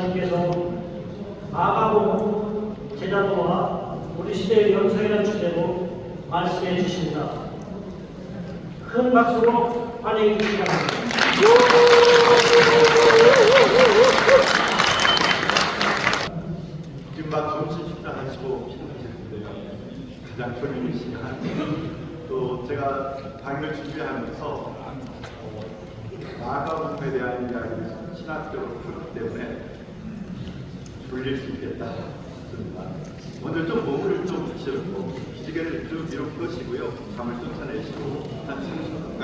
목사님께서 마가복음 제자도와 우리 시대의 영성이라는 주제로 말씀해 주십니다. 큰 박수로 환영해 주시기 바랍니다. 지금 막 점심 식사 하시고 시작하셨는데요. 가장 졸리는 시간. 또 제가 강의를 준비하면서 마가복음에 대한 이야기를 신학적으로 풀기 때문에 졸릴 수 있겠다 싶습니다. 먼저 좀 몸을 좀 드시고 기지개를 좀 뒤로 펴시고요. 잠을 쫓아내시고 한 30분간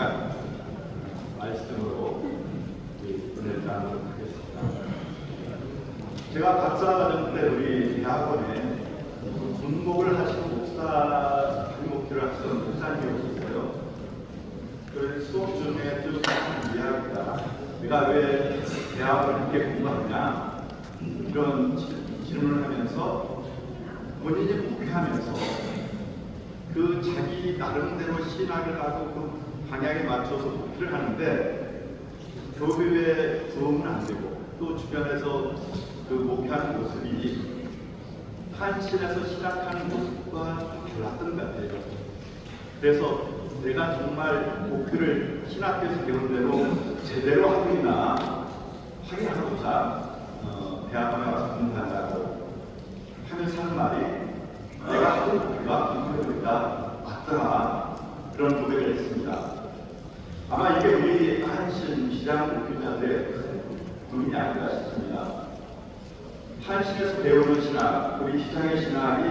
말씀으로 은혜를 나누도록 하겠습니다. 제가 박사과정 때 우리 대학원에 군목을 하시는 목사 목표를 하시던 목사님이었어요. 그 수업 중에 쭉 하는 이야기가 내가 왜 대학을 이렇게 공부하냐 이런 질문을 하면서 본인이 목회하면서 그 자기 나름대로 신학을 하고 그 방향에 맞춰서 목표를 하는데 교회에 부응은 안 되고 또 주변에서 그 목회하는 모습이 한신에서 시작하는 모습과 좀 달랐던 것 같아요. 그래서 내가 정말 목표를 신학교에서 배운 대로 제대로 하고 있나 확인하고자 대학원에 와서 공부한다고 하면서 하는 말이 내가 하는 목표가 공부해보니까 맞더라 그런 고백을 했습니다. 아마 이게 우리 한신 시장 목표자들의 고민이 아닌가 싶습니다. 한신에서 배우는 신학, 우리 시장의 신학이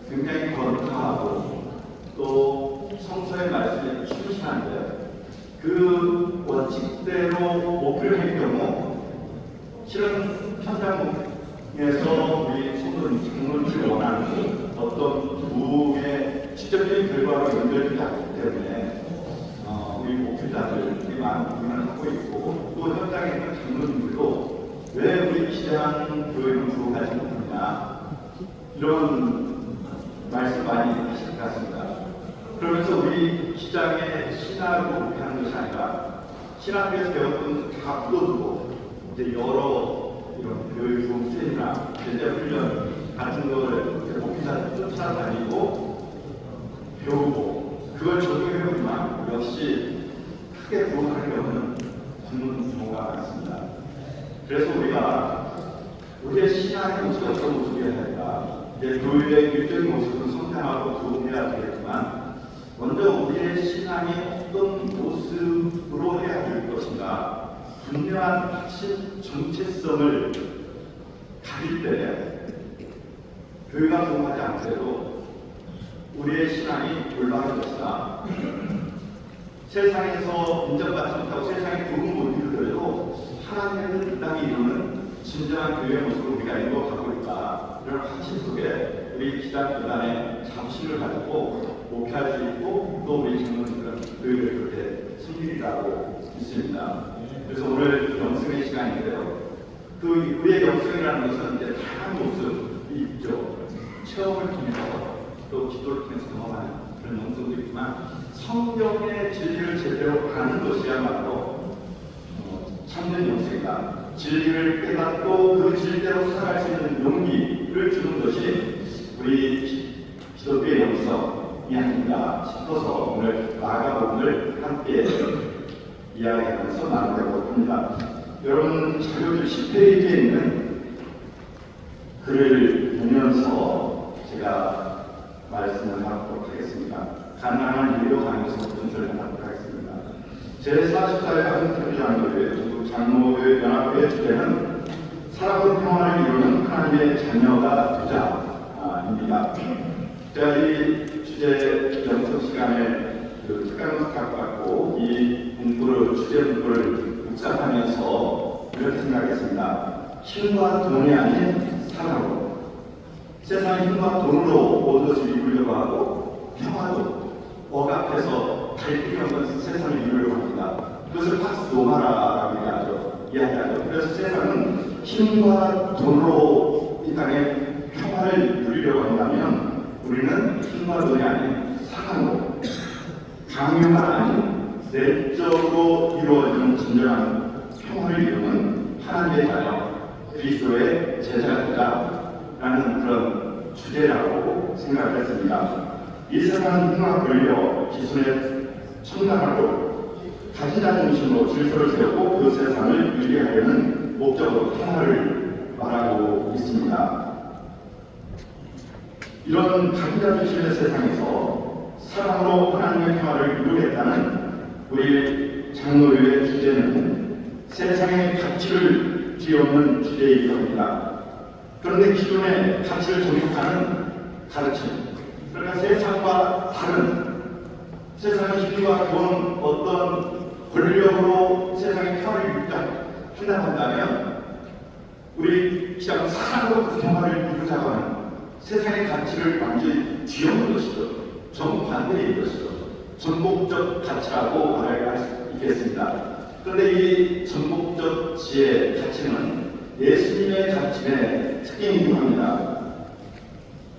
굉장히 건강하고 또 성서의 말씀에 충실한데 그 원칙대로 목표를 할 경우 실은 현장에서 우리 성도들이 원하는 어떤 부흥의 직접적인 결과가 연결되지 않기 때문에 우리 목표자들이 많은 고민을 하고 있고 또 현장에 있는 장로님들도 왜 우리 시장 교회는 부흥하지 못하냐 이런 말씀 많이 하실 것 같습니다. 그러면서 우리 시장의 신학으로 목표하는 것이 아니라 신학교에서 배웠던 다 묻어두고 이제 여러 이런 교회 부흥 세미나 제자 훈련 같은 거를 목표자들 쫓아다니고 배우고 그걸 적용해보지만 역시 크게 부흥하려면 죽는 경우가 많습니다. 그래서 우리가 우리의 신앙의 모습이 어떤 모습이어야 할까? 이제 교회의 일적인 모습은 성장하고 부흥해야 되겠지만 먼저 우리의 신앙이 어떤 모습으로 해야 될 것인가 분명한 확신 정체성을 가질 때 교회가 부흥하지 않더라도 우리의 신앙이 올바른 것이다. 세상에서 인정받지 못하고 세상에 부흥 못 이루더라도 하나님의 이 땅에 이루는 진정한 교회의 모습을 우리가 이루어가고 있다. 이런 확신 속에 우리 기단 교단의 자부심을 가지고 목회할 수 있고 또 우리 장로님들은 교회를 그렇게 섬기리라고 믿습니다. 그래서 오늘 영성의 시간인데요. 그 우리의 영성이라는 것은 이제 다양한 모습이 있죠. 체험을 통해서 또 기도를 통해서 경험하는 그런 영성도 있지만 성경의 진리를 제대로 아는 것이야말로 참된 영성이다. 진리를 깨닫고 그 진리대로 살아갈 수 있는 용기를 주는 것이 우리 기독교의 영성이 아닌가 싶어서 오늘 마가복음을 함께 이야기하면서 나누려고 합니다. 여러분 자료들 10페이지에 있는 글을 보면서 제가 말씀을 하도록 하겠습니다. 가능한 일로 가면서 분석을 하도록 하겠습니다. 제44회 한국교회장로회 장로회 연합회의 주제는 살아온 평화를 이루는 하나님의 자녀가 되자입니다. 제가 이 주제 연습 시간에 특강 받고 이 공부를 주제 공부를 묵상하면서 이렇게 생각했습니다. 힘과 돈이 아닌 사랑으로 세상의 힘과 돈으로 모든 것을 이루려고 하고 평화도 억압해서 갈등이 없는 세상을 이루려고 합니다. 그것을 팍스 노마라라고 이야기하죠. 그래서 세상은 힘과 돈으로 이 땅에 평화를 누리려고 한다면 우리는 힘과 돈이 아닌 사랑으로 강요가 아닌 내적으로 이루어지는 진정한 평화를 이루는 하나님의 자녀 그리스도의 제자가 되자라는 그런 주제라고 생각을 했습니다. 이 세상은 흉악 권력 기술에 첨단하고 가진자 중심으로 질서를 세우고 그 세상을 유지하려는 목적으로 평화를 말하고 있습니다. 이런 가진자 중심의 세상에서 사랑으로 하나님의 평화를 이루겠다는 우리 장로교의 주제는 세상의 가치를 뒤엎는 주제이기도 합니다. 그런데 기존의 가치를 정복하는 가르침, 그러니까 세상과 다른 세상의 힘과 돈, 어떤 권력으로 세상의 평화를 유지한다고 한다면 우리 그냥 사랑으로 그 평화를 이루자고 하는 세상의 가치를 완전히 뒤엎는 것이죠. 정반대인 것이죠. 전복적 가치라고 말할 수 있겠습니다. 그런데 이 전복적 지혜의 가치는 예수님의 가치의 특징이기도 합니다.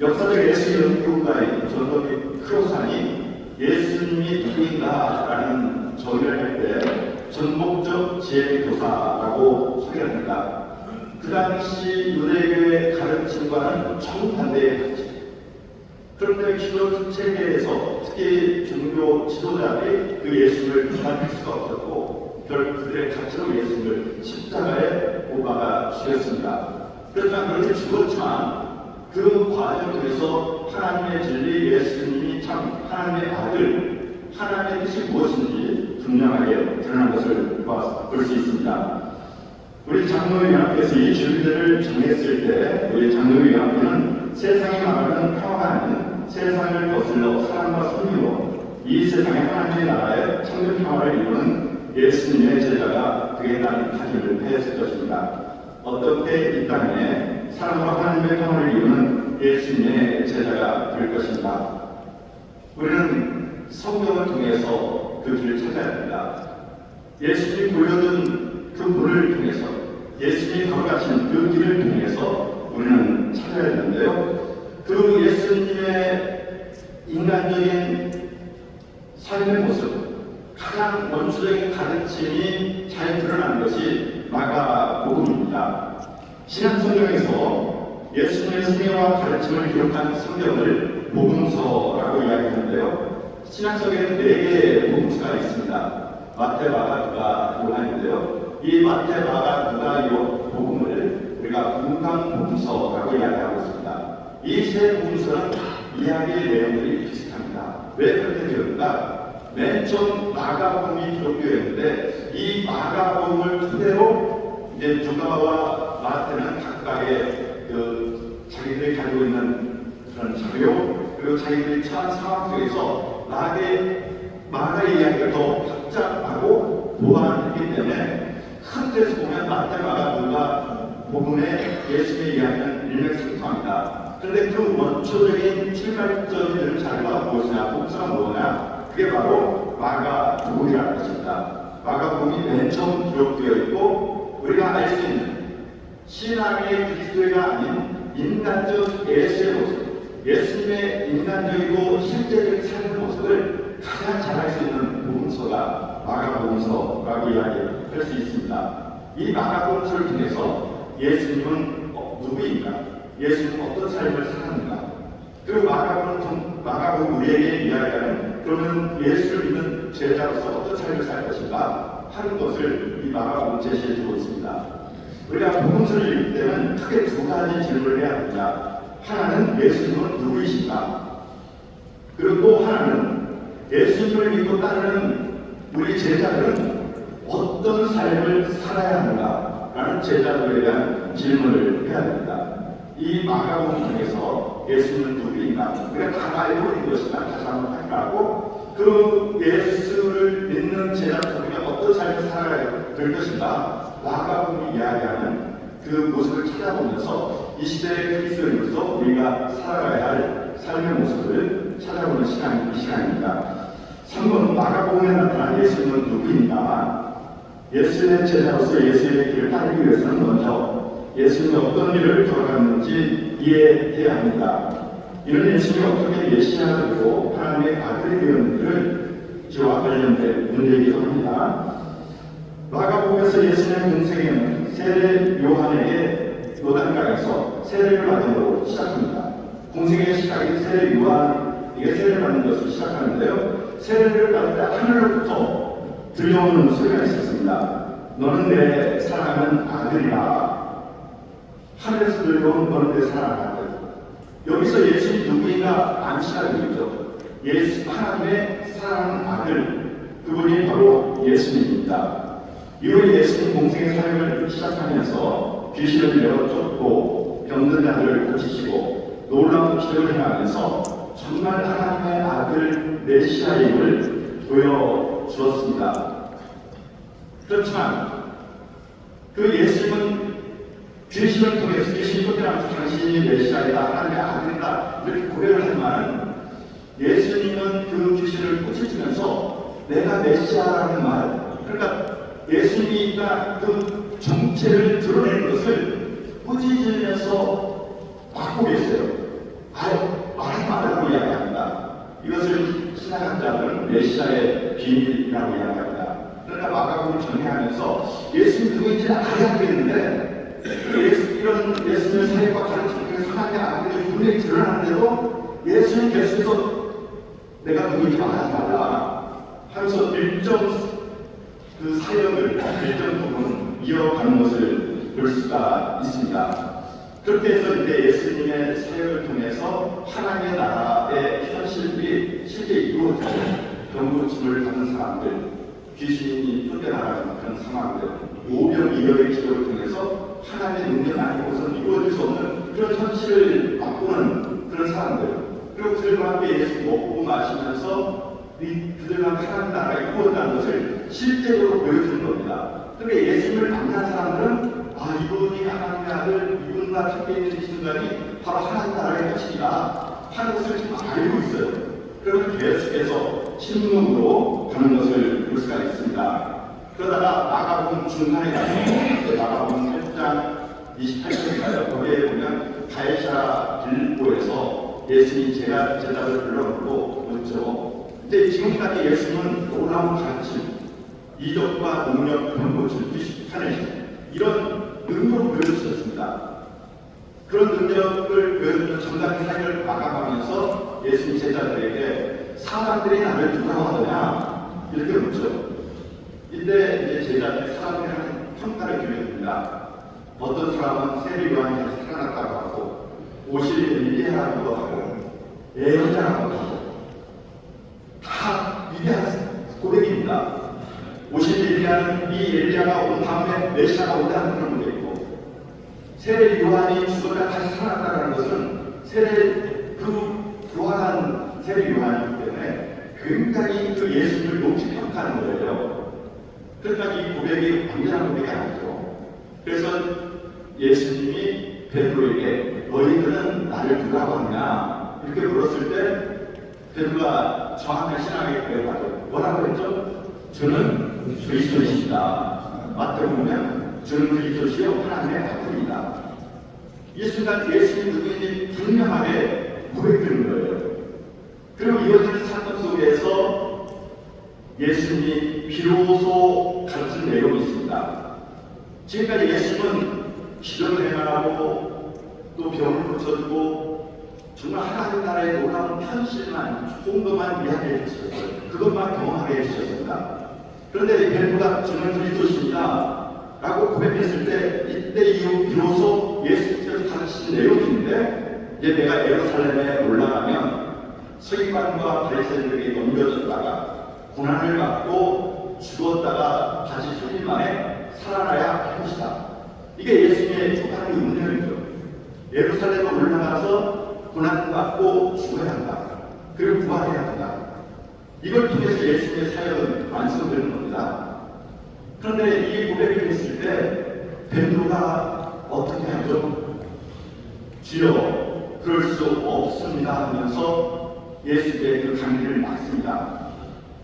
역사적 예수 연구가인 전도비 크로산이 예수님이 누구인가라는 정의를 할 때 전복적 지혜 교사라고 소개합니다. 그 당시 유대교의 가르침과는 정반대의 가치. 그런데 기존 체계에서 특히 종교 지도자들이 그 예수를 받아들일 수가 없었고 결국 그들의 가치로 예수를 십자가에 못 박아 죽였습니다. 그렇지만 그렇게 죽었지만 그 과정 속에서 하나님의 진리, 예수님이 참 하나님의 아들, 하나님의 뜻이 무엇인지 분명하게 드러난 것을 볼 수 있습니다. 우리 장로연합회에서 이 주제를 정했을 때 우리 장로연합회는 세상이 말하는 평화가 아닌 세상을 거슬러 사랑과 선미로 이 세상의 하나님의 나라의 참된 평화를 이루는 예수님의 제자가 되겠다는 다짐을 했을 것입니다. 어떻게 이 땅에 사랑과 하나님의 평화를 이루는 예수님의 제자가 될 것인가? 우리는 성경을 통해서 그 길을 찾아야 합니다. 예수님이 보여준 그 문을 통해서 예수님이 걸어가신 그 길을 통해서 우리는 찾아야 되는데요. 그 예수님의 인간적인 삶의 모습, 가장 원초적인 가르침이 잘 드러난 것이 마가복음입니다. 신약성경에서 예수님의 생애와 가르침을 기록한 성경을 복음서라고 이야기하는데요. 신약성경에는 4개의 복음서가 있습니다. 마태, 마가, 누가, 요한인데요. 이 마태, 마가, 누가, 요 복음을 우리가 분강복음서라고 이야기하고 있습니다. 이 세 복음서는 이야기의 내용들이 비슷합니다. 왜 그렇게 되었는가? 맨 처음 마가복음이 기록되어 있는데 이 마가복음을 토대로 이제 누가와 마태는 각각의 자기들이 가지고 있는 그런 자료 그리고 자기들이 처한 상황 속에서 마가의 이야기를 더 확장하고 보완했기 때문에 큰 데서 보면 마태, 마가, 누가 복음의 예수의 이야기는 일맥상통합니다. 그런데 그 원초적인 출발점이 자료가 무엇이냐, 복음서가 뭐냐, 그게 바로 마가복음이라는 것입니다. 마가복음이 맨 처음 기록되어 있고 우리가 알 수 있는 신앙의 그리스도가 아닌 인간적 예수의 모습, 예수님의 인간적이고 실제적인 삶의 모습을 가장 잘 알 수 있는 복음서가 마가복음서라고 이야기할 수 있습니다. 이 마가복음서를 통해서 예수님은 누구인가? 예수님은 어떤 삶을 살았는가? 그리고 마가복음 우리에게 이야기하는 그러면 예수를 믿는 제자로서 어떤 삶을 살 것인가 하는 것을 이 마가복음 제시해주고 있습니다. 우리가 복음서를 읽을 때는 크게 2가지 질문을 해야 합니다. 하나는 예수님은 누구이신가? 그리고 또 하나는 예수님을 믿고 따르는 우리 제자들은 어떤 삶을 살아야 하는가? 라는 제자들에 대한 질문을 해야 됩니다. 이 마가복음 중에서 예수님은 누구인가? 우리가 다 알고 있는 것이나 다시 한번 확인하고 그 예수를 믿는 제자들은 어떤 삶을 살아야 될 것인가? 마가복음이 이야기하는 그 모습을 찾아보면서 이 시대의 그리스도인으로서 우리가 살아가야 할 삶의 모습을 찾아보는 시간입니다. 3번 마가복음에 나타난 예수님은 누구인가? 예수의 제자로서 예수의 길을 따르기 위해서는 먼저 예수님이 어떤 일을 걸어갔는지 이해해야 합니다. 이런 예수님이 어떻게 메시아가 되고 하나님의 아들이 되었는지를 저와 관련된 문제이기도 합니다. 마가복음에서 예수님의 공생에는 세례 요한에게 요단강에서 세례를 받음으로 시작합니다. 공생의 시작이 세례 요한에게 세례를 받는 것을 시작하는데요. 세례를 받을 때 하늘로부터 들려오는 소리가 있었습니다. 너는 내 사랑하는 아들이라. 하늘에서 들려온 너는 내 사랑하는 아들. 여기서 예수님 누구인가 암시하는 거죠. 예수 하나님의 사랑하는 아들, 그분이 바로 예수님입니다. 이후에 예수님 공생의 사역을 시작하면서 귀신을 내어 쫓고 병든 자들을 고치시고 놀라운 기적을 행하면서 정말 하나님의 아들 메시아임을 보여주었습니다. 그렇지만 그 예수님은 귀신을 통해서 귀신이 쫓겨나면서 당신이 메시아이다, 하나님의 아들이다 이렇게 고백을 하지만 예수님은 그 귀신을 쫓으면서 내가 메시아라는 말, 그러니까 예수님이가 그 정체를 드러내는 것을 꾸짖으면서 막고 계세요. 말하지 말라고 이야기합니다. 이것을 신학자들은 메시아의 비밀이라고 이야기합니다. 그러니까 마가복음을 정리하면서 예수님 누구인지는 알아야 되는데 이런 예수님의 사역과 가르침을 하나님의 아들이 분명히 드러나는데도 예수님 계속해서 내가 누구인지 말하지 말라 하면서 일정 그 사역을 일정 부분 이어가는 것을 볼 수가 있습니다. 그렇게 해서 이제 예수님의 사역을 통해서 하나님의 나라의 현실이 실제 이루어지고 병고침을 받는 사람들, 귀신이 쫓겨나가는 그런 상황들, 오병이어의 기도를 통해서 하나님의 능력 아니고서는 이루어질 수 없는 그런 현실을 맛보는 그런 사람들, 그리고 그들과 함께 예수님 먹고 마시면서 그들과 함께 하나님 나라가 이루어진다는 것을 실제적으로 보여주는 겁니다. 그러니까 예수님을 만난 사람들은 이분이 하나님의 아들, 이분과 함께 있는 이 순간이 바로 하나님 나라의 끝이다 하는 것을 지금 알고 있어요. 그러면 계속해서 신문으로 가는 것을 볼 수가 있습니다. 그러다가 마가복음 중간에 가서 마가복음 8장 28절인가요? 거기에 보면 가이사랴 빌보에서 예수님이 제자를 불러놓고 묻죠. 근데 지금까지 예수님은 놀라운 가르침, 이적과 능력, 병고침, 귀신하는 이런 능력을 보여주셨습니다. 그런 능력을 보여주는 정답의 사역을 마감하면서 예수님 제자들에게 사람들이 나를 누구라고 하느냐 이렇게 묻죠. 이때 이제 제자들이 사람들이 하는 평가를 드립니다. 어떤 사람은 세례 요한이 다시 살아났다고 하고 오실 엘리야라고도 하고 예언자라고도 하고 다 위대한 고백입니다. 오실 엘리야는 이 엘리야가 온 다음에 메시아가 온다는 그런 고백이고, 세례 요한이 죽었다 다시 살아났다는 것은 그 부활한 세례 요한이기 때문에 굉장히 그 예수님을 높이 평가하는 거예요. 그러니까 이 고백이 완전한 고백이 아니죠. 그래서 예수님이 베드로에게 너희들은 나를 누구라고 하느냐 이렇게 물었을 때 베드로가 정확한 신앙의 고백을 하죠. 뭐라고 했죠? 저는 그리스도이시다. 맞다고 보면 저는 그리스도시요 하나님의 아들이다. 이 순간 예수님 누구인지 분명하게 고백되는 거예요. 그리고 이어지는 사건 속에서 예수님이 비로소 가르친 내용이 있습니다. 지금까지 예수님은 기적을 행하고 또 병을 고쳐주고 정말 하나님 나라의 놀라운 현실만 조금만 이야기해 주셨어요. 그것만 경험하게 해주셨습니다. 그런데 베드로가 저는 그리스도십니다 라고 고백했을 때 이때 이후 비로소 예수님께서 가르치신 내용이 있는데 이제 내가 예루살렘에 올라가면 서기관과 바리새인들에게 넘겨졌다가 고난을 받고 죽었다가 다시 3일 만에 살아나야 할 것이다. 이게 예수님의 또 다른 운명이죠. 예루살렘에 올라가서 고난받고 죽어야 한다. 그리고 부활해야 한다. 이걸 통해서 예수님의 사역은 완성되는 겁니다. 그런데 이 고백을 했을 때 베드로가 어떻게 하죠? 주여 그럴 수 없습니다 하면서 예수님의 그 강의를 막습니다.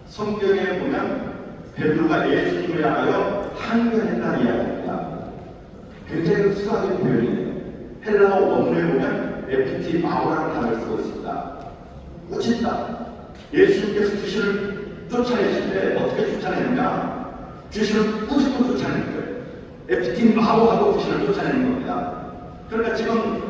성경에 보면 베드로가 예수님을 향하여 항변했다 이야기합니다. 굉장히 수학의 표현이에요. 헬라어 원문에 보면 에피티 마오라는 단어를 쓰고 있습니다. 꾸짖다. 예수님께서 귀신을 쫓아내실 때 어떻게 쫓아내느냐? 귀신을 꾸짖고 쫓아내는 거예요. 에피티 마오하고 귀신을 쫓아내는 겁니다. 그러니까 지금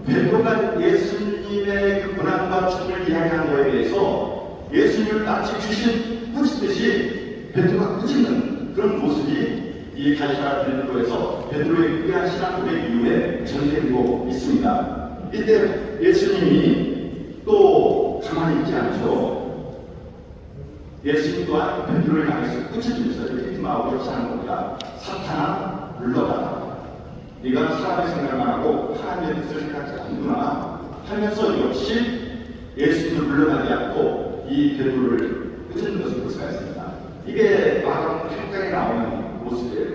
베드로가 예수님의 그 고난과 죽음을 이야기한 거에 대해서 예수님을 마치 귀신 꾸짖듯이 베드로가 꾸짖는 그런 모습이 이 갈사라 빌립보에서 베드로의 위대한 신앙 고백 이후에 전개되고 있습니다. 이때 예수님이 또 가만히 있지 않죠. 예수님 또한 베드로를 향해서 꾸짖으면서 이렇게 마음으로 하는 겁니다. 사탄아 물러가라. 네가 사람의 생각만 하고 하나님의 뜻을 생각하지 않구나 하면서 역시 예수님을 물러가지 않고 이 베드로를 꾸짖는 것을 볼 수가 있습니다. 이게 마가복음 8장에 나오는 모습이에요.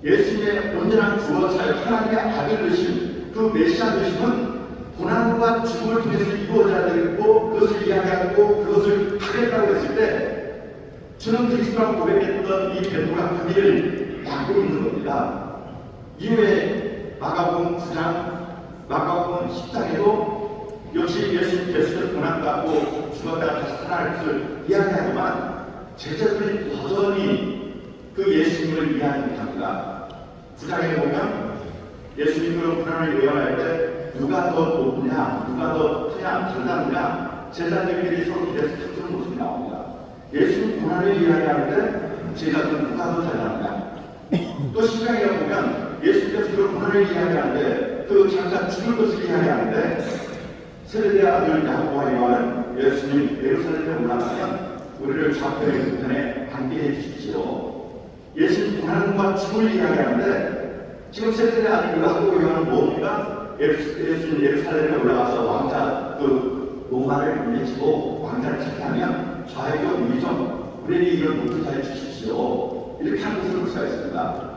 예수님의 온전한 구원 사역, 하나님의 아들 되심, 그 메시아 되심은 고난과 죽음을 통해서 이루어져야 되고 그것을 이야기하고 그것을 하겠다고 했을 때 저는 그리스도라고 고백했던 이 베드로가 그 길을 막고 있는 겁니다. 이후에 마가복음 9장, 마가복음 10장에도 역시 예수님 계속해서 고난받고 죽었다가 다시 살아날 것을 이야기하지만 제자들이 여전히 그 예수님을 이해하지 못합니다. 9장에 보면 예수님 그런 고난을 예언할 때 누가 더 높냐, 누가 더 크냐, 달랐느냐 제자들끼리 서로 기대서 다투는 모습이 나옵니다. 예수님 고난을 이야기하는데 제자들은 누가 더 달랐느냐. 또 10장에 보면 예수님께서 그런 고난을 이야기하는데 그 잠깐 죽을 것을 이야기하는데 세례대 아들 야고보와 요한은 예수님 예루살렘에 올라가면 우리를 좌편에 우편에 앉게 해주십시오. 예수님 고난과 죽을 이야기하는데 지금 세례대 아들 야고보와 요한은 뭡니까? 예수님 예루살렘에 올라가서 왕자 그 로마를 물리치고 왕자를 찾아하면 좌회전 위전 우리에게 이걸 높은 자에 주십시오. 이렇게 하는 것을 볼 수가 있습니다.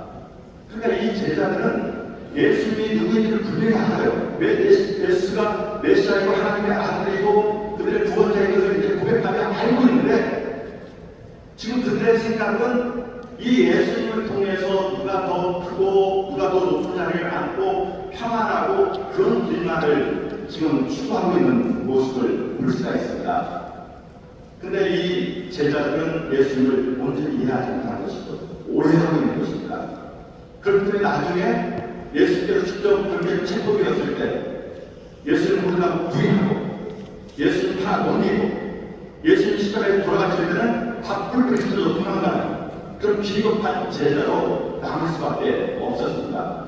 그러니까 이 제자들은 예수님이 누구인지를 분명히 알아요. 예수가 메시아이고 하나님의 아들이고 그들의 구원자인 것을 이제 고백하며 알고 있는데 지금 그들의 생각은 이 예수님을 통해서 누가 더 크고 누가 더 높은 자리를 앉고 평안하고 그런 길만을 지금 추구하고 있는 모습을 볼 수가 있습니다. 근데 이 제자들은 예수님을 온전히 이해하지 못하는 것이고 오해하고 있는 것입니다. 그렇기 때문에 나중에 예수님께서 직접 그렇게 체포되었을 때 예수님 우리가 부인하고 예수님 하나 넘기고 예수님 십자가에 돌아가실 때는 다 뿔뿔이 흩어져 도망가는 그런 비겁한 제자로 남을 수밖에 없었습니다.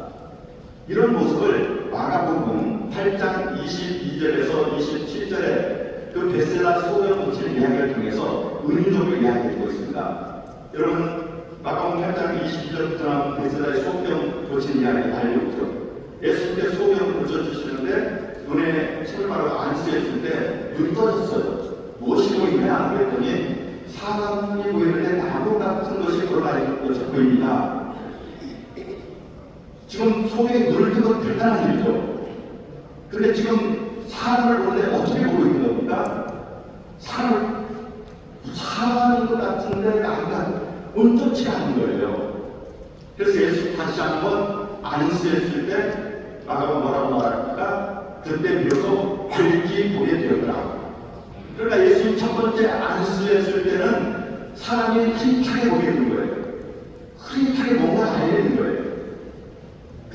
이런 모습을 마가복음 8장 22절에서 27절에 그 베세다 소경 고치는 이야기를 통해서 은유적으로 이야기해주고 있습니다. 여러분 마가복음 8장 22절부터 나온 베세다의 소경 고치는 이야기 알고 있죠? 예수님께 소경 고쳐주시는데 눈에 침을 바르고 안수했을 때 눈이 떠졌어요. 무엇이 보이냐 그랬더니 사람이 보이는데 나무 같은 것이 걸어다니는 것이 보입니다. 지금 소경이 눈을 뜬 건 대단한 일이죠. 그런데 지금 사람을 보는데 어떻게 보고 있는 겁니까? 사람인 것 같은데 나무가 온전치 않은 거예요. 그래서 예수 다시 한번 안수했을 때 마가복음 뭐라고 말합니까? 그때 비로소 밝히 보게 되었더라. 그러니까 예수님 첫 번째 안수했을 때는 사람이 흐릿하게 보게 되는 거예요. 흐릿하게 뭔가 알리는 거예요.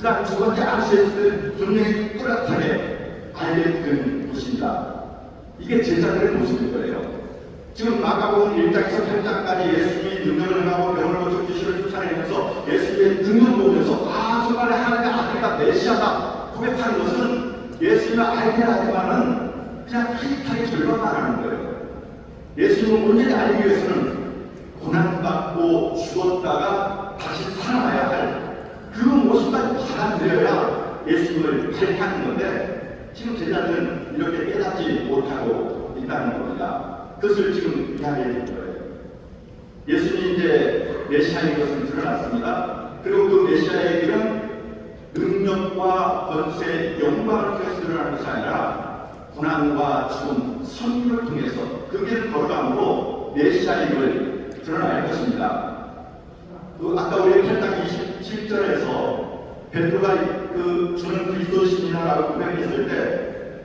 그 다음 두 번째 안수했을 때 분명히 뚜렷하게 알려드리는 것입니다. 이게 제자들의 모습인 거예요. 지금 마가복음 1장에서 8장까지 예수님이 능력을 행하고 병을 고쳐 귀신을 쫓아내면서 예수님의 능력을 보면서 정말 하나님의 아들이다 메시아다 고백하는 것은 예수님을 알긴 하지만은 그냥 흐릿하게 절반만 하는 거예요. 예수님을 온전히 알기 위해서는 고난받고 죽었다가 다시 살아나야 할 그 모습까지 받아들여야 예수님을 발견하는 건데 지금 제자들은 이렇게 깨닫지 못하고 있다는 겁니다. 그것을 지금 이야기해 준 거예요. 예수님이 이제 메시아인 것은 드러났습니다. 그리고 그 메시아의 길은 능력과 권세, 영광을 통해서 드러나는 것이 아니라 고난과 죽음, 선율을 통해서 그 길을 걸어감으로 메시아임을 드러날 것입니다. 아까 우리 8장 27절에서 베드로가 그 주는 그리스도시니라고 고백했을 때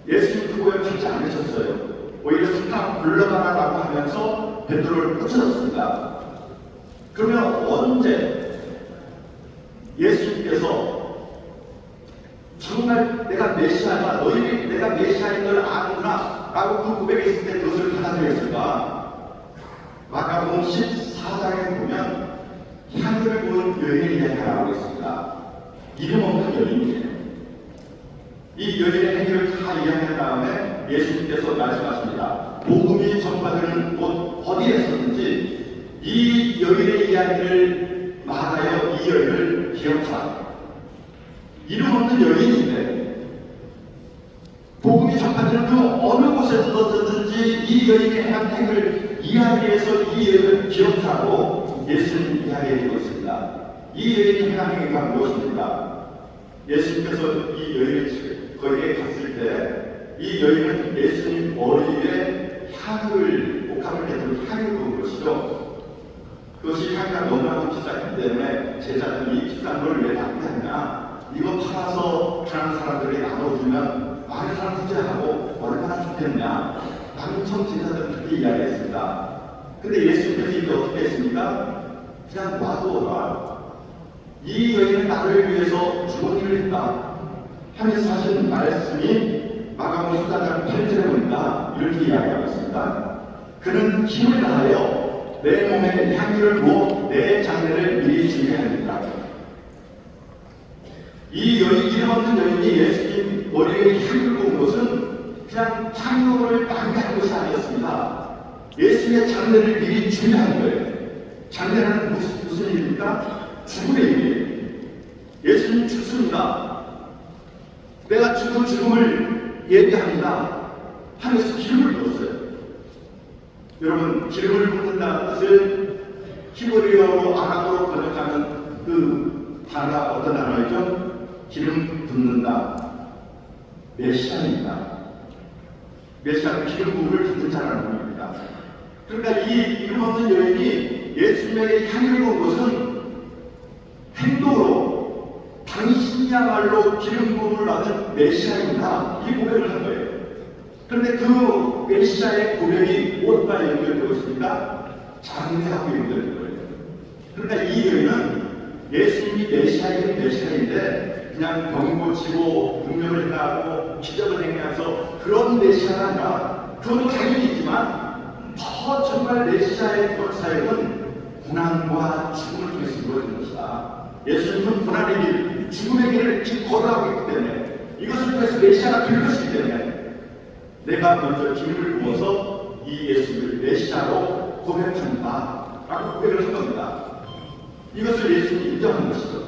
예수님 그 고백하지 않으셨어요. 오히려 사탄 물러가라라고 하면서 베드로를 꾸짖었습니다. 그러면 언제 예수님께서 정말 내가 메시아다, 너희들이 내가 메시아인 걸 아는구나 라고 그 고백했을 때 그것을 받아들였을까? 마가복음 14장에 보면 향유를 부은 여인의 이야기가 나오고 있습니다. 이름 없는 여인이에요. 이 여인의 행위를 다 이야기한 다음에 예수님께서 말씀하십니다. 복음이 전파되는 곳 어디에 있었는지 이 여인의 이야기를 말하여 이 여인을 기억하라. 이름 없는 여인인데 복음이 전파되는 그 어느 곳에서든지 이 여인의 행한 행위를 이야기해서 이 여인을 기억하라고 예수님이 이야기해주고 있습니다. 이 여인의 행한 행위가 무엇입니까? 예수님께서 이 여인을 거기에 갔을 때 이 여인은 예수님 머리에 향을, 옥합을 뱉은 향을 부은 것이죠. 그것이 향이가 너무나도 비쌌기 때문에 제자들이 이 비싼 걸 왜 낭비하냐, 이거 팔아서 가난한 사람들이 나눠주면 많은 사람 투자하고 얼마나 좋겠냐, 당청 제자들은 그렇게 이야기했습니다. 근데 예수님께서 이게 어떻게 했습니까? 그냥 놔둬라. 이 여인은 나를 위해서 좋은 일을 했다 하면서 하신 말씀이 마가복음 14장 8절에 보니까 이렇게 이야기하고 있습니다. 그는 힘을 다하여 내 몸에 향기를 부어 내 장례를 미리 준비합니다. 이 여인, 이름 없는 여인이 예수님 머리에 향기를 부은 것은 그냥 향유를 낭비한 것이 아니었습니다. 예수님의 장례를 미리 준비한 거예요. 장례는 무슨 일입니까? 죽음의 일이에요. 예수님 죽습니다. 내가 죽음을 예비합니다 하면서 기름을 부었어요. 여러분, 기름을 붓는다는 뜻을 히브리어로 아랍어로 번역하는 그 단어가 어떤 단어이죠? 기름 붓는다. 메시아입니다. 메시아는 기름 부음을 듣는 자라는 겁니다. 그러니까 이 이름 없는 여인이 예수님에게 향을 부은 것은 행동으로 당신이야말로 기름 부음을 받은 메시아입니다, 이 고백을 한 거예요. 그런데 그 메시아의 고백이 무엇과 연결되고 있습니까? 장례하고 연결된 거예요. 그러니까 이 여인은 예수님이 메시아이긴 메시아인데 그냥 병 고치고 능력을 행하고 기적을 행하면서 그런 메시아가 아니라, 그것도 당연히 있지만 더 정말 메시아의 그런 사역은 고난과 죽음을 통해서 이루어진 것이다. 예수님은 고난의 길, 죽음의 길을 지금 걸어가고 있기 때문에, 이것을 통해서 메시아가 될 것이기 때문에 내가 먼저 기름을 부어서 이 예수를 메시아로 고백한다 라고 고백을 한 겁니다. 이것을 예수님이 인정한 것이죠.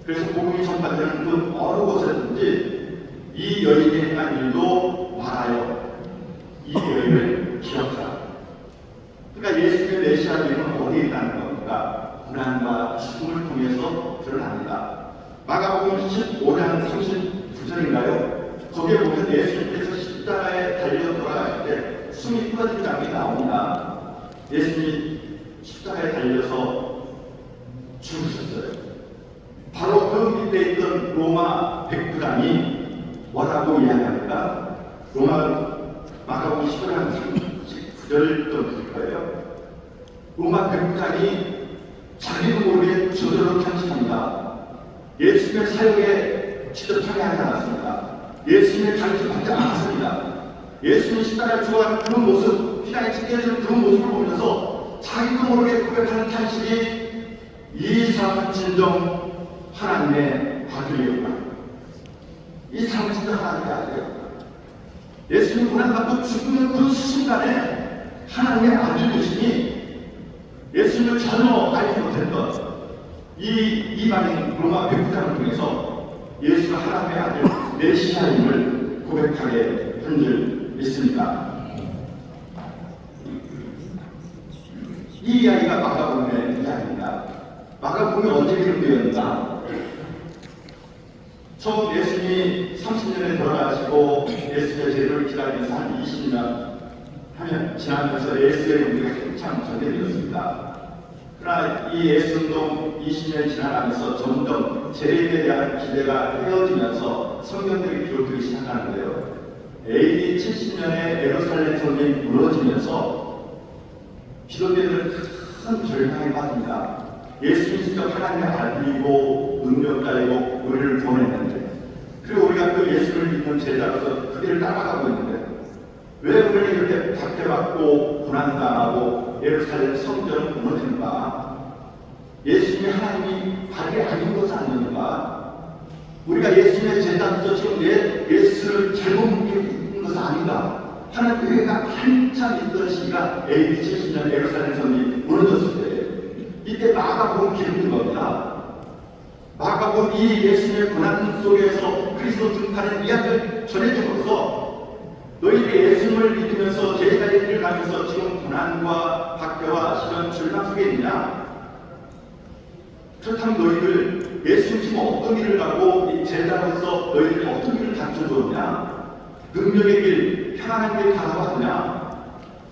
그래서 복음이 전파되는 그 어느 곳에든지 이 여인이 행한 일도 말하여 이 여인을 기억하라. 그러니까 예수님의 메시아님은 어디에 있다는 겁니까? 고난과 죽음을 통해서 드러납니다. 마가복음 15장 39절인가요? 거기에 보면 예수님께서 십자가에 달려 돌아가실 때 숨이 끊어진 장면이 나옵니다. 예수님이 십자가에 달려서 죽으셨어요. 바로 그 밑에 있던 로마 백부장이 뭐라고 이야기합니까? 마가복음 15장 39절 좀 드릴 거예요. 로마 백부장이 자기도 모르게 저절로 탄식합니다. 예수님의 사역에 직접 참여하지 않았습니다. 예수님의 가르침 받지 않았습니다. 예수님이 십자가에 죽어가는 그 모습, 피장에 찢겨지는 그 모습을 보면서 자기도 모르게 고백하는 탄식이, 이 사람은 진정 하나님의 아들이었구나. 이 사람은 진정 하나님의 아들이었구나. 예수님 고난받고 죽는 그 순간에 하나님의 아들이시니 예수님을 전혀 알지 못했던 이 이방인 로마 백부장을 통해서 예수가 하나님의 아들 메시아임을 고백하게 한 줄 믿습니다. 이 이야기가 마가복음의 이야기입니다. 마가복음이 언제 기록되었는가? 처음 예수님이 30년에 돌아가시고 예수님의 재림을 기다리면서 한 20년 하면 지나면서 예수의 우리가 한참 전개되었습니다. 그러나 이 예수운동 20년이 지나가면서 점점 재림에 대한 기대가 헤어지면서 성경들이 기록되기 시작하는데요. AD 70년에 예루살렘 성전이 무너지면서 기독교인들은 큰 절망에 빠집니다. 예수님이 진짜 하나님의 아들이고 능력자이고 우리를 보냈는데 그리고 우리가 그 예수를 믿는 제자로서 그 길을 따라가고 있는데 왜 우리는 이렇게 박해받고 고난당하고 예루살렘 성전을 무너지는가? 예수님이 하나님이 발이 아닌 것은 아닌가? 우리가 예수님의 제자로서 지금 예수를 잘못 믿고 있는 것은 아닌가 하는 회의가 한참 있던 시기가 AD 70년 예루살렘 성이 무너졌을 때 이때 마가복음 기록된 겁니다. 마가복음 이 예수님의 고난 속에서 그리스도 등판의 이야기를 전해줌으로써 너희들이 예수님을 믿으면서 제자의 길을 가면서 지금 고난과 박해와 시련 절망 속에 있느냐? 그렇다면 너희들 예수님 지금 어떤 길을 가고 이 제자로서 너희들이 어떤 길을 가르쳐줬냐? 능력의 길, 평안한 길 가져왔느냐?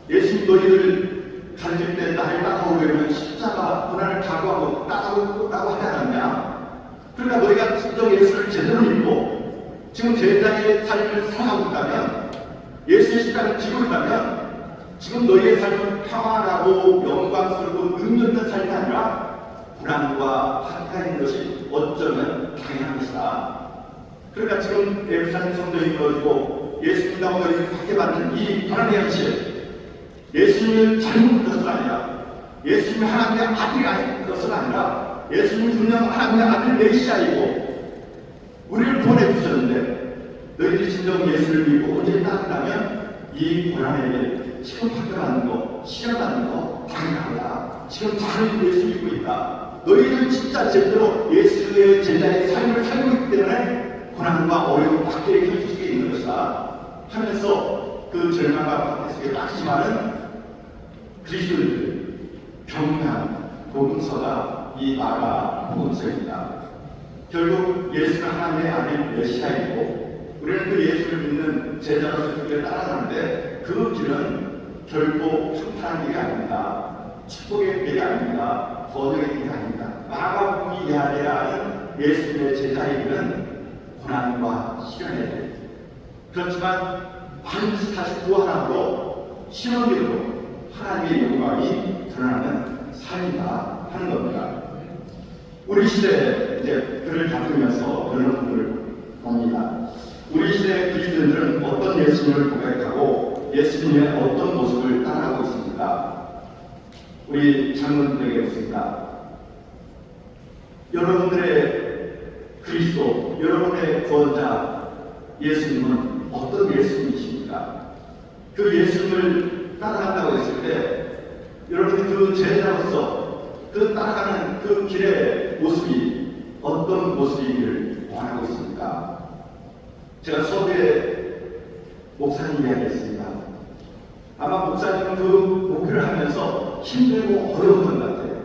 예수님 너희들 가르칠 때 나를 따라오려면 십자가 고난을 각오하고 따라오라고 하지 않았냐? 그러니까 너희가 진정 예수를 제대로 믿고 지금 제자의 삶을 살아가고 있다면 예수의 십자가를 지고 있다면 지금 너희의 삶은 평안하고 영광스럽고 능력 있는 삶이 아니라 불안과 한가한 있는 것이 어쩌면 당연한 것이다. 그러니까 지금 예루살렘 성전이 무너지고 예수님과 너희를 박해받는 이 고난의 현실, 예수님을 잘못 믿는 것은 아니라 예수님이 하나님의 아들이 아닌 것은 아니라 예수님이 분명 하나님의 아들 메시아이고 우리를 보내주셨는데 너희들이 진정 예수를 믿고 언제 따른다면 이 고난에게 지금 박해받는 거, 시련받는 거 당연하다. 지금 잘 예수 믿고 있다. 너희는 진짜 제대로 예수의 제자의 삶을 살고 있기 때문에 고난과 어려움, 박해를 견딜 수 있는 것이다 하면서 그 절망과 박해 속에 낙심하는 그리스도인들 병명한 복음서가 이 마가 복음서입니다. 결국 예수는 하나님의 아들 메시아이고 우리는 그 예수를 믿는 제자로서 그 길을 따라가는데 그 길은 결코 평탄한 길이 아닙니다. 축복의 길이 아닙니다. 번영의 길이 아닙니다. 마가복음이 이야기해야 하는 예수님의 제자의 길은 고난과 시련의 길. 그렇지만 반드시 다시 부활함으로 신원으로 하나님의 영광이 드러나는 삶이다 하는 겁니다. 우리 시대에 이제 글을 다루면서 그런 분들을 봅니다. 우리 시대 그리스도인들은 어떤 예수님을 고백하고 예수님의 어떤 모습을 따라가고 있습니까? 우리 장로님에게 묻습니다. 여러분들의 그리스도, 여러분의 구원자 예수님은 어떤 예수님이십니까? 그 예수님을 따라간다고 했을 때 여러분이 그 제자로서 그 따라가는 그 길의 모습이 어떤 모습이기를 원하고 있습니까? 제가 수업에 목사님 이야기했습니다. 아마 목사님은 그 목표를 하면서 힘들고 어려웠던 것 같아요.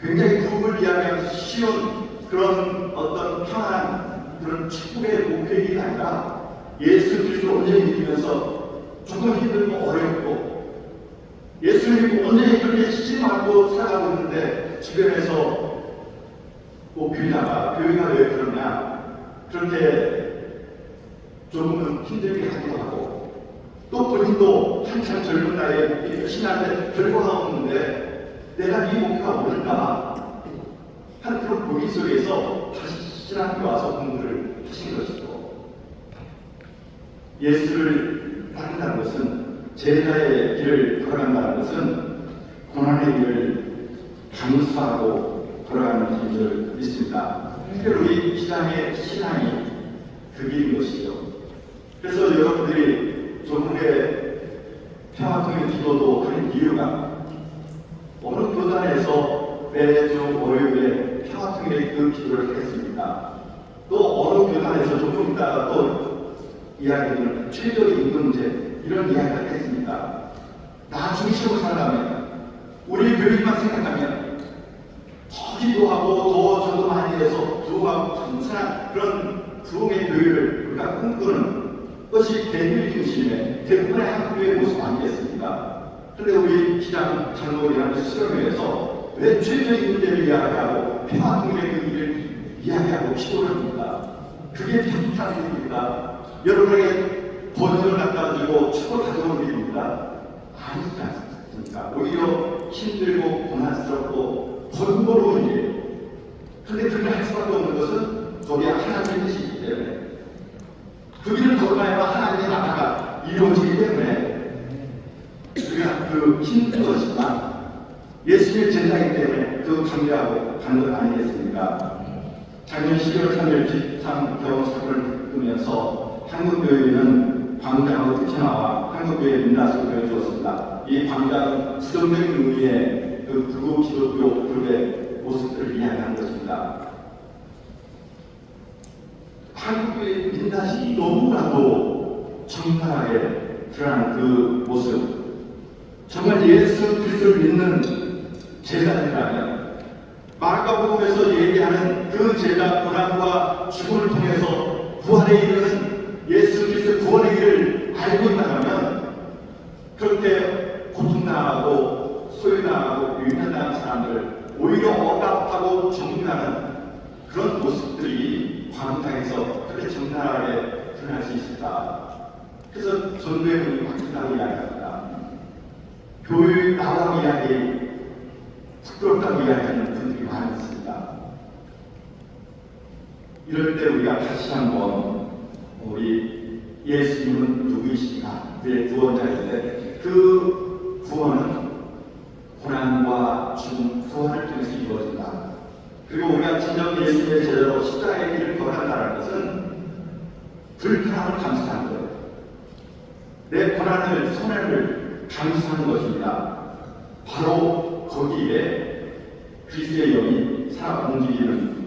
굉장히 구음을 이야기하면서 쉬운 그런 어떤 평안한 그런 축복의 목표이기 아니라 예수 그리스도를 온전히 믿으면서 조금 힘들고 어렵고 예수를 믿고 온전히 그렇게 쉬지 말고 살아가고 있는데 주변에서 교회가 왜 그러냐 그렇게 조금은 힘들게 하기도 하고 또 본인도 한참 젊은 나이에 열심히 하는데 결과가 없는데 내가 이 목표가 뭘까 하는 그런 고민 속에서 다시 신학교 와서 공부를 하신 것이고 예수를 따른다는 것은 제자의 길을 걸어간다는 것은 고난의 길을 감수하고 걸어가는 길인 줄 믿습니다. 특별히 우리 시장의 신앙이 그 길인 것이죠. 그래서 여러분들이 조국의 평화통일 기도도 하는 이유가 어느 교단에서 매주 월요일에 평화통일의 그 기도를 하겠습니다. 또 어느 교단에서 조금 있다가 또 이야기는 최저의 임금제 이런 이야기를 하겠습니다. 나 중심으로 살아가면 우리 교육만 생각하면 더 기도하고 더 저도 많이 해서 부흥하고 풍성한 그런 부흥의 교회를 우리가 꿈꾸는 것이 대교회 중심의 대부분의 한국교회의 모습 아니겠습니까? 그런데 우리 시장 장로이라는 수련회에서 왜 최저의 문제를 이야기하고 평화통일의 그 일을 이야기하고 기도를 합니까? 그게 평탄한 일입니다. 여러분에게 번영을 갖다 주고 축복을 가져오는 일입니다. 아니지 않습니까? 오히려 힘들고 고난스럽고 번거로운 일. 그런데 그렇게 할 수밖에 없는 것은 거기에 하나님의 뜻이 있기 때문에 그 길을 걸어가야만 하나님의 나라가 이루어지기 때문에 우리가 그 힘든 것이지만 예수님의 제자이기 때문에 그 강대하고 가는 것 아니겠습니까? 작년 12월 3일 비상 결혼 사건을 겪으면서 한국교회는 광장으로 뛰쳐나와 한국교회 민낯을 보여주었습니다. 이 광장은 부정적인 의미의 그 극우 기독교 그룹의 모습들을 이야기하는 것입니다. 한국교회 민낯이 너무나도 정당하게 드러난 그 모습, 정말 예수 그리스도를 믿는 제자들이라면 마가복음에서 얘기하는 그 제자 고난과 죽음을 통해서 구원에 이르는 예수 그리스도 구원의 길을 알고 있다면 그렇게 고통당하고 소외당하고 유인당한 사람들 오히려 억압하고 정죄하는 그런 모습들이 광장에서 그렇게 정당하게 드러날 수 있을까? 그래서 전도의 문이 바뀐다고 이야기합니다. 교회 나라고 이야기, 부끄럽다고 이야기하는 분들이 많이 있습니다. 이럴 때 우리가 다시 한번 우리 예수님은 누구이신가? 우리의 구원자인데 그 구원은 고난과 죽음, 구원을 통해서 이루어진다. 그리고 우리가 진정 예수님의 제자로 십자가의 길을 걸어간다는 것은 불편함을 감수하는 거예요. 내 고난을, 손해를 감수하는 것입니다. 바로 거기에 그리스도의 영이 살아 움직이는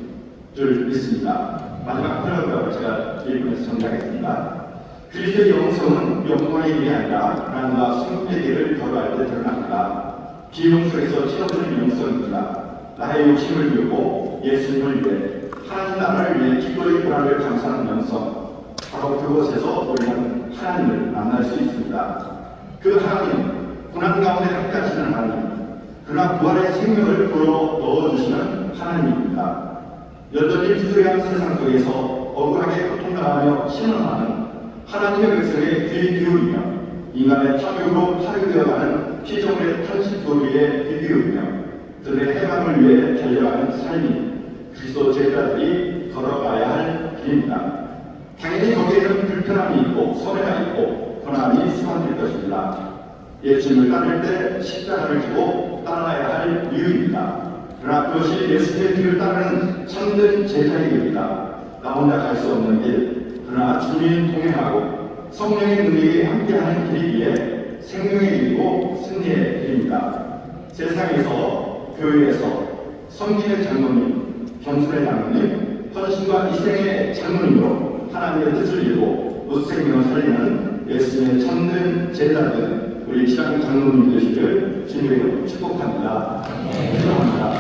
줄 믿습니다. 마지막 패러그래프를 제가 읽으면서 정리하겠습니다. 그리스도의 영성은 영광의 길이 아니라 고난과 성품의 길을 걸어갈 때 드러납니다. 비용 속에서 채워지는 영성입니다. 나의 욕심을 비우고 예수님을 위해 하나님 나라를 위해 기꺼이 고난을 감수하는 영성, 바로 그곳에서 우리는 하나님을 만날 수 있습니다. 그 하나님, 고난 가운데 함께하시는 하나님, 그러나 부활의 생명을 불어 넣어주시는 하나님입니다. 여전히 비두려운 세상 속에서 억울하게 고통당하며 신원하는 하나님의 백성의 귀 기울이며 인간의 탐욕으로 파괴되어가는 피조물의 탄식 소리에 귀 기울이며 그들의 해방을 위해 달려가는 삶이 그리스도 제자들이 걸어가야 할 길입니다. 당연히 거기에는 불편함이 있고 손해가 있고 고난이 수반될 것입니다. 예수님을 따를 때 십자가를 지고 따라가야 할 이유입니다. 그러나 그것이 예수님의 길을 따르는 참된 제자의 길입니다. 나 혼자 갈 수 없는 길, 그러나 주님 동행하고 성령의 능력이 함께하는 길이기에 생명의 길이고 승리의 길입니다. 세상에서, 교회에서 성김의 장로님, 경순의 장로님, 헌신과 희생의 장로님으로 하나님의 뜻을 이루고 무생명을 살리는 예수님의 참된 제자들, 우리 지상 장로님 되시길 주님의 이름으로 축복합니다. 기도합니다.